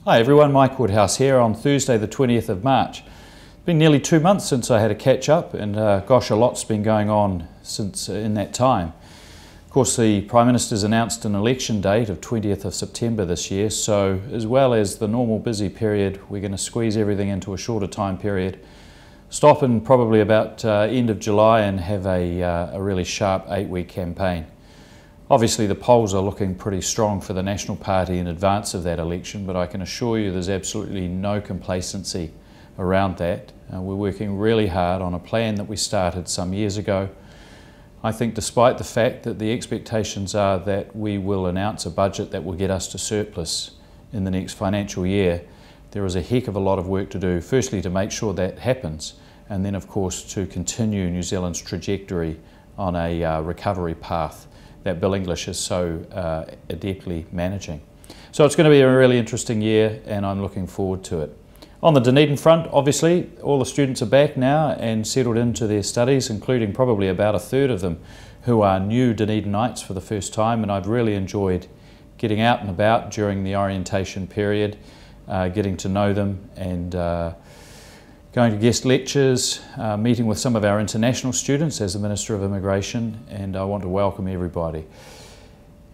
Hi everyone, Mike Woodhouse here on Thursday the 20th of March. It's been nearly 2 months since I had a catch up and gosh, a lot's been going on since in that time. Of course, the Prime Minister's announced an election date of 20th of September this year, so as well as the normal busy period, we're going to squeeze everything into a shorter time period, stop in probably about end of July and have a really sharp 8-week campaign. Obviously the polls are looking pretty strong for the National Party in advance of that election, but I can assure you there's absolutely no complacency around that. We're working really hard on a plan that we started some years ago. I think despite the fact that the expectations are that we will announce a budget that will get us to surplus in the next financial year, there is a heck of a lot of work to do, firstly to make sure that happens, and then of course to continue New Zealand's trajectory on a recovery path that Bill English is so adeptly managing. So it's going to be a really interesting year and I'm looking forward to it. On the Dunedin front, obviously, all the students are back now and settled into their studies, including probably about a third of them who are new Dunedinites for the first time, and I've really enjoyed getting out and about during the orientation period, getting to know them and going to guest lectures, meeting with some of our international students as the Minister of Immigration, and I want to welcome everybody.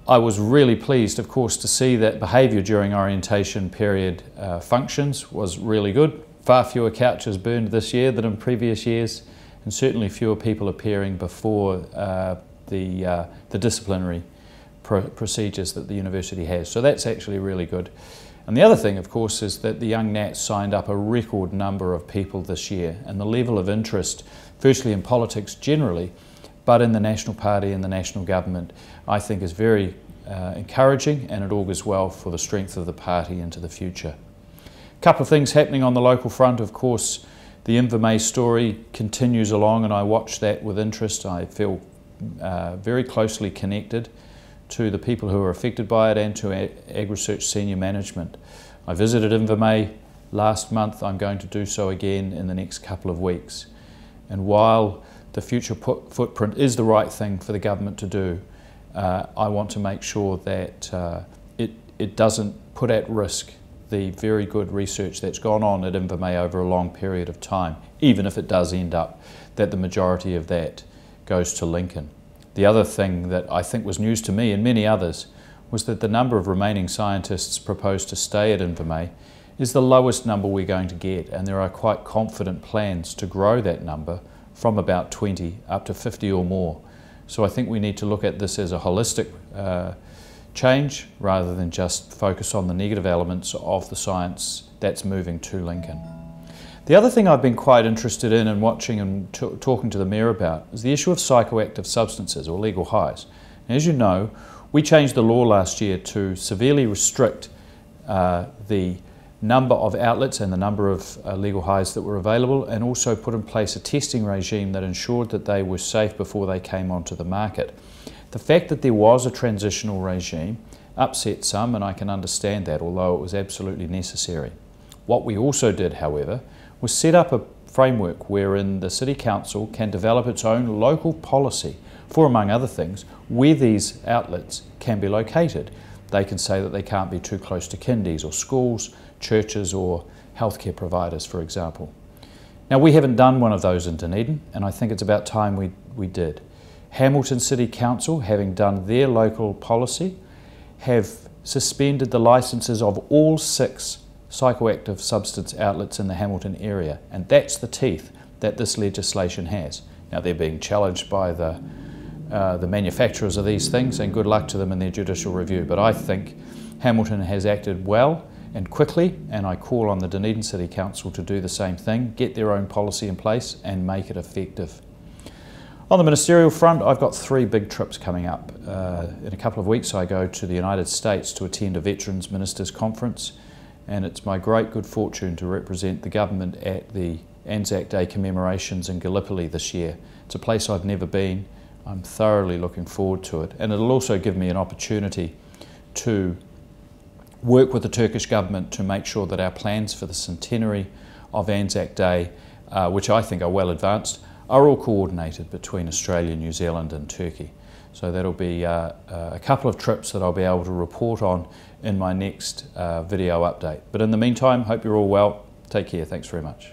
I was really pleased, of course, to see that behaviour during orientation period functions was really good. Far fewer couches burned this year than in previous years, and certainly fewer people appearing before the disciplinary procedures that the university has. So that's actually really good. And the other thing, of course, is that the Young Nats signed up a record number of people this year, and the level of interest, firstly in politics generally, but in the National Party and the National Government, I think is very encouraging, and it augurs well for the strength of the party into the future. A couple of things happening on the local front, of course. The Invermay story continues along, and I watch that with interest. I feel very closely connected to the people who are affected by it and to AgResearch senior management. I visited Invermay last month. I'm going to do so again in the next couple of weeks. And while the future footprint is the right thing for the government to do, I want to make sure that it doesn't put at risk the very good research that's gone on at Invermay over a long period of time, even if it does end up that the majority of that goes to Lincoln. The other thing that I think was news to me and many others was that the number of remaining scientists proposed to stay at Invermay is the lowest number we're going to get, and there are quite confident plans to grow that number from about 20 up to 50 or more. So I think we need to look at this as a holistic change rather than just focus on the negative elements of the science that's moving to Lincoln. The other thing I've been quite interested in and watching and talking to the Mayor about is the issue of psychoactive substances or legal highs. And as you know, we changed the law last year to severely restrict the number of outlets and the number of legal highs that were available, and also put in place a testing regime that ensured that they were safe before they came onto the market. The fact that there was a transitional regime upset some, and I can understand that, although it was absolutely necessary. What we also did, however, was set up a framework wherein the City Council can develop its own local policy for, among other things, where these outlets can be located. They can say that they can't be too close to kindies or schools, churches or healthcare providers, for example. Now, we haven't done one of those in Dunedin, and I think it's about time we did. Hamilton City Council, having done their local policy, have suspended the licences of all 6 psychoactive substance outlets in the Hamilton area, and that's the teeth that this legislation has. Now, they're being challenged by the manufacturers of these things, and good luck to them in their judicial review, but I think Hamilton has acted well and quickly, and I call on the Dunedin City Council to do the same thing, get their own policy in place and make it effective. On the ministerial front, I've got 3 big trips coming up. In a couple of weeks I go to the United States to attend a Veterans Ministers Conference, and it's my great good fortune to represent the government at the Anzac Day commemorations in Gallipoli this year. It's a place I've never been. I'm thoroughly looking forward to it, and it'll also give me an opportunity to work with the Turkish government to make sure that our plans for the centenary of Anzac Day, which I think are well advanced, are all coordinated between Australia, New Zealand and Turkey. So that'll be a couple of trips that I'll be able to report on in my next video update. But in the meantime, hope you're all well. Take care. Thanks very much.